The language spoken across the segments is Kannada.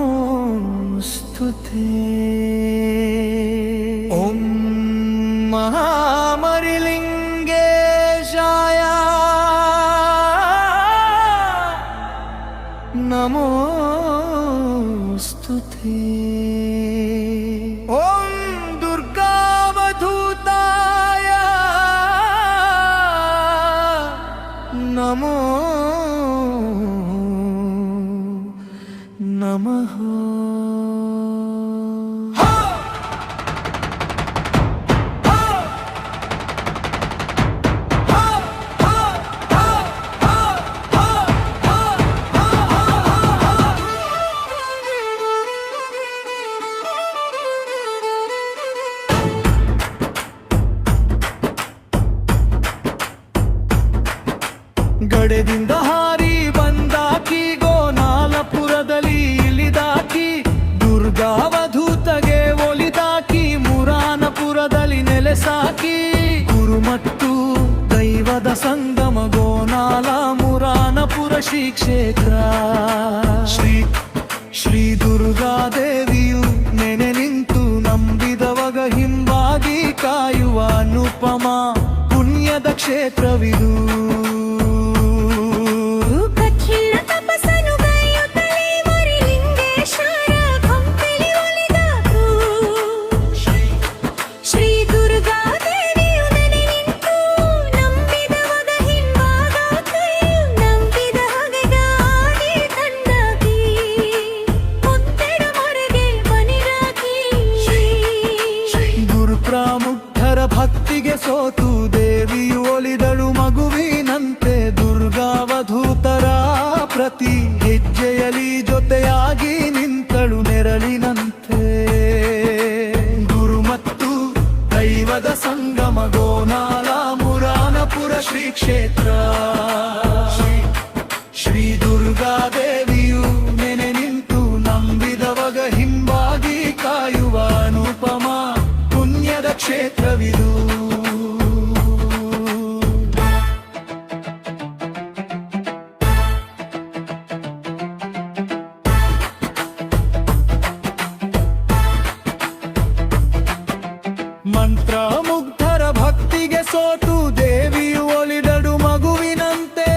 ನಮೋಸ್ತುತೇ ಓಂ ಮಹಾಮರಿಲಿಂಗೇಶಾಯ ನಮೋಸ್ತುತೇ ಓಂ ದುರ್ಗಾವಧೂತಾಯ ನಮೋ ನಮಃ. ಗಡೆದಿಂದ ಹಾರಿ ಬಂದಾಕಿ ಗೋನಾಲಪುರದಲ್ಲಿ ಇಳಿದಾಕಿ ದುರ್ಗಾವಧೂತಗೆ ಒಲಿದಾಕಿ ಮುರಾನಪುರದಲ್ಲಿ ನೆಲೆಸಾಕಿ ಗುರು ಮತ್ತು ದೈವದ ಸಂಗಮ ಗೋನಾಲ ಮುರಾನಪುರ ಶ್ರೀ ಕ್ಷೇತ್ರ. ಶ್ರೀ ದುರ್ಗಾದೇವಿಯು ನೆನೆ ನಿಂತು ನಂಬಿದವಗ ಹಿಂಬಾಗಿ ಕಾಯುವ ಅನುಪಮ ಪುಣ್ಯದ ಕ್ಷೇತ್ರವಿದು. ಮುಗ್ಧರ ಭಕ್ತಿಗೆ ಸೋತು ದೇವಿಯು ಒಲಿದಳು ಮಗುವಿನಂತೆ. ದುರ್ಗಾವಧೂತರ ಪ್ರತಿ ಹೆಜ್ಜೆಯಲಿ ಜೊತೆಯಾಗಿ ನಿಂತಳು ನೆರಳಿನಂತೆ. ಗುರು ಮತ್ತು ದೈವದ ಸಂಗಮ ಗೋನಾಲ ಮುರಾನಪುರ ಶ್ರೀ ಕ್ಷೇತ್ರ. ಶ್ರೀ ದುರ್ಗಾದೇವಿಯು ನೆನೆ ನಿಂತು ನಂಬಿದವಗ ಹಿಂಬಾಗಿ ಕಾಯುವ ಅನುಪಮ ಪುಣ್ಯದ ಕ್ಷೇತ್ರವಿದು. ಮಂತ್ರ ಮುಗ್ಧರ ಭಕ್ತಿಗೆ ಸೋತು ದೇವಿಯು ಒಲಿದಳು ಮಗುವಿನಂತೆ.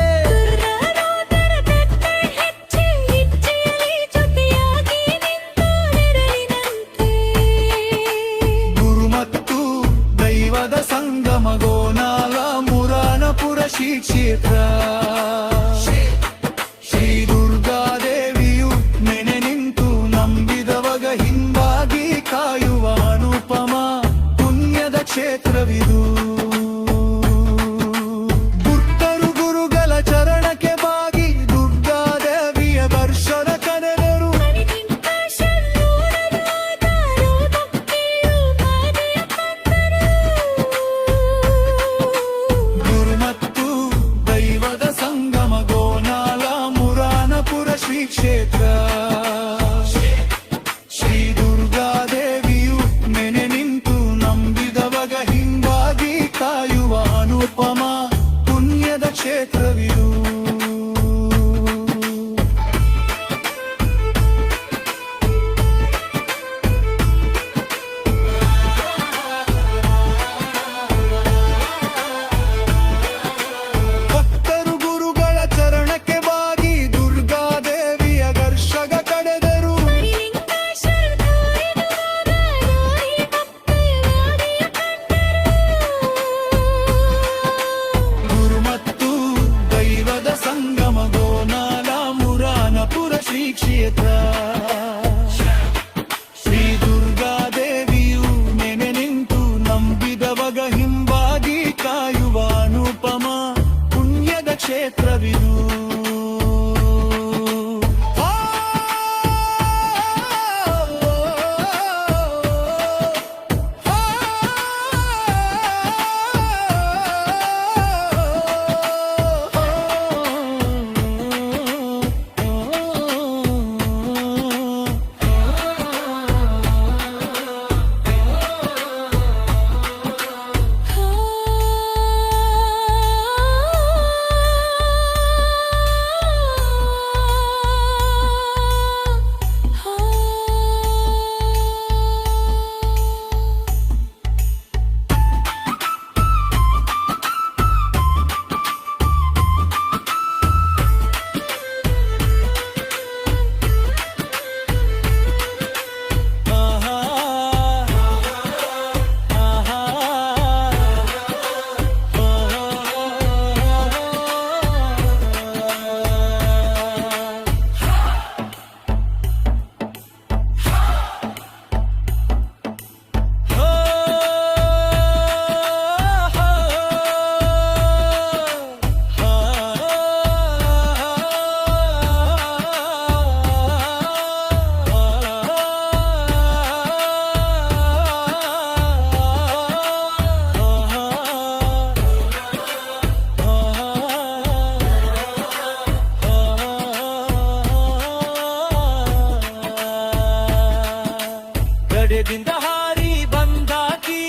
ಧೈರ್ಯದಿಂದ ಹಾರಿ ಬಂದಾಕಿ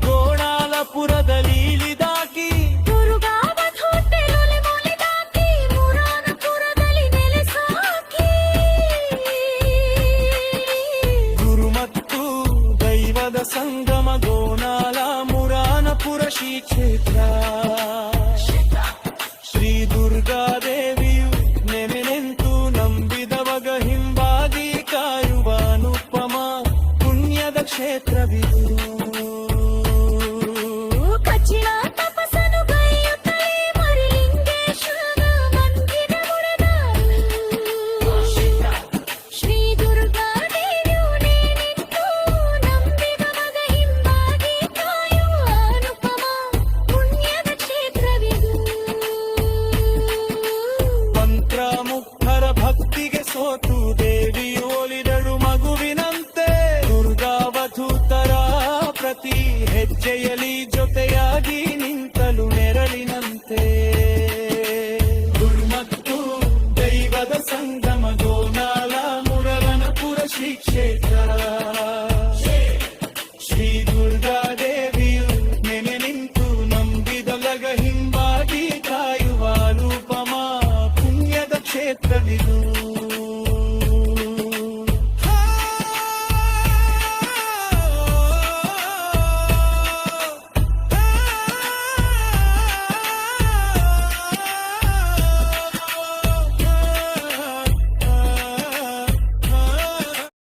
ಗೋಣಾಲಪುರದಲ್ಲಿ ಇಳಿದಾಕಿ ಗುರು ಮತ್ತು ದೈವದ ಸಂಗಮ ಗೋನಾಲ ಮುರಾನಪುರ ಶ್ರೀ ಕ್ಷೇತ್ರ ಶ್ರೀ ದುರ್ಗಾದೇವಿಯು ನೆನೆ ನಿಂತು ನಂಬಿದವಗ ಹಿಂಬಾಗಿ ಕಾಯುವ ಅನುಪಮ ಪುಣ್ಯದ ಕ್ಷೇತ್ರವಿದು ಮುಗ್ಧರ ಭಕ್ತಿಗೆ ಸೋತು ದೇವಿಯು ಒಲಿದಳು ಮಗುವಿನಂತೆ ದುರ್ಗಾವಧೂತರ ಪ್ರತಿ ಹೆಜ್ಜೆಯಲಿ ಜೊತೆಯಾಗಿ ನಿಂತಲು ನೆರಳಿನಂತೆ ಗುರು ಮತ್ತು ದೈವದ ಸಂಗಮ ಗೋನಾಲ ಮುರಗನಪುರ ಶ್ರೀ ಕ್ಷೇತ್ರ